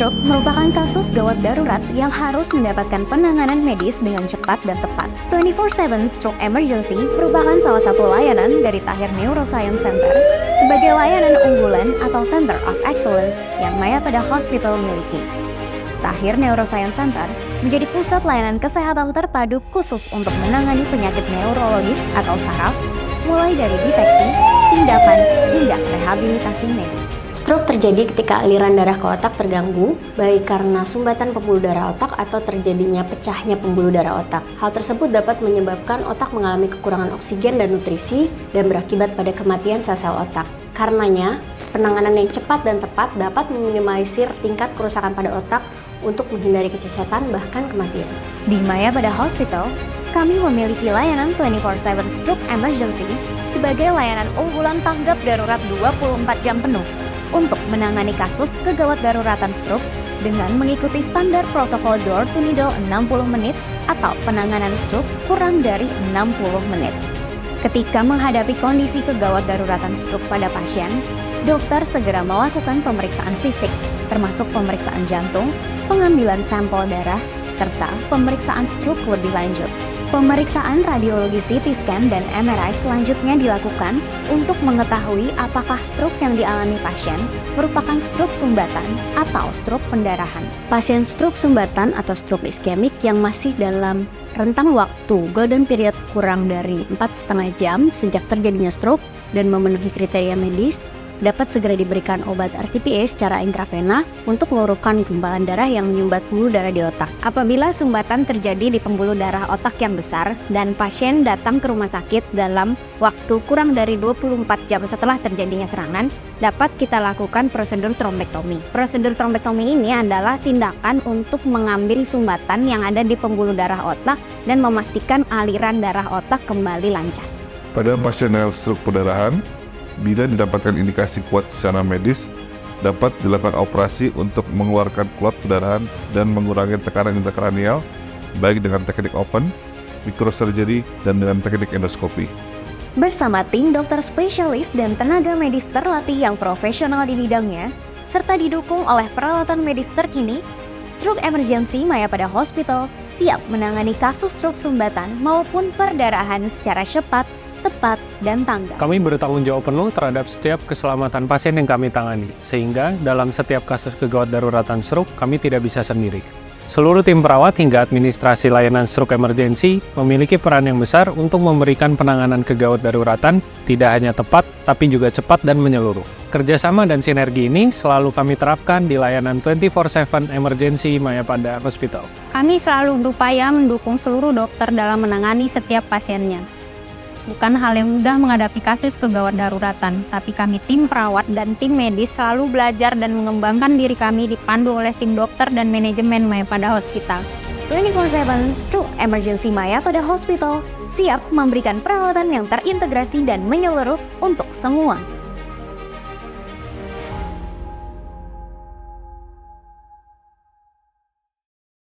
stroke merupakan kasus gawat darurat yang harus mendapatkan penanganan medis dengan cepat dan tepat. 24/7 Stroke Emergency merupakan salah satu layanan dari Tahir Neuroscience Center sebagai layanan unggulan atau Center of Excellence yang Mayapada Hospital miliki. Tahir Neuroscience Center menjadi pusat layanan kesehatan terpadu khusus untuk menangani penyakit neurologis atau saraf, mulai dari deteksi, tindakan, hingga rehabilitasi medis. Stroke terjadi ketika aliran darah ke otak terganggu, baik karena sumbatan pembuluh darah otak atau terjadinya pecahnya pembuluh darah otak. Hal tersebut dapat menyebabkan otak mengalami kekurangan oksigen dan nutrisi dan berakibat pada kematian sel-sel otak. Karenanya, penanganan yang cepat dan tepat dapat meminimalisir tingkat kerusakan pada otak untuk menghindari kecacatan bahkan kematian. Di Mayapada Hospital, kami memiliki layanan 24/7 Stroke Emergency sebagai layanan unggulan tanggap darurat 24 jam penuh untuk menangani kasus kegawat daruratan stroke dengan mengikuti standar protokol door to needle 60 menit atau penanganan stroke kurang dari 60 menit. Ketika menghadapi kondisi kegawat daruratan stroke pada pasien, dokter segera melakukan pemeriksaan fisik, termasuk pemeriksaan jantung, pengambilan sampel darah, serta pemeriksaan stroke lebih lanjut. Pemeriksaan radiologi CT scan dan MRI selanjutnya dilakukan untuk mengetahui apakah stroke yang dialami pasien merupakan stroke sumbatan atau stroke pendarahan. Pasien stroke sumbatan atau stroke iskemik yang masih dalam rentang waktu golden period kurang dari 4,5 jam sejak terjadinya stroke dan memenuhi kriteria medis, dapat segera diberikan obat RTPA secara intravena untuk meluruskan gumpalan darah yang menyumbat pembuluh darah di otak. Apabila sumbatan terjadi di pembuluh darah otak yang besar dan pasien datang ke rumah sakit dalam waktu kurang dari 24 jam setelah terjadinya serangan, dapat kita lakukan prosedur trombektomi. Prosedur trombektomi ini adalah tindakan untuk mengambil sumbatan yang ada di pembuluh darah otak dan memastikan aliran darah otak kembali lancar. Pada pasien dengan stroke perdarahan, bila didapatkan indikasi kuat secara medis, dapat dilakukan operasi untuk mengeluarkan klot perdarahan dan mengurangi tekanan intrakranial, baik dengan teknik open, microsurgery, dan dengan teknik endoskopi. Bersama tim dokter spesialis dan tenaga medis terlatih yang profesional di bidangnya, serta didukung oleh peralatan medis terkini, Stroke Emergency Mayapada Hospital siap menangani kasus stroke sumbatan maupun perdarahan secara cepat, tepat, dan tanggap. Kami bertanggung jawab penuh terhadap setiap keselamatan pasien yang kami tangani, sehingga dalam setiap kasus kegawat daruratan stroke, kami tidak bisa sendiri. Seluruh tim perawat hingga administrasi layanan stroke emergency memiliki peran yang besar untuk memberikan penanganan kegawat daruratan tidak hanya tepat, tapi juga cepat dan menyeluruh. Kerjasama dan sinergi ini selalu kami terapkan di layanan 24/7 Emergency Mayapada Hospital. Kami selalu berupaya mendukung seluruh dokter dalam menangani setiap pasiennya. Bukan hal yang mudah menghadapi kasus kegawat daruratan, tapi kami tim perawat dan tim medis selalu belajar dan mengembangkan diri kami dipandu oleh tim dokter dan manajemen Mayapada Hospital. 24/7 Stroke Emergency Mayapada Hospital siap memberikan perawatan yang terintegrasi dan menyeluruh untuk semua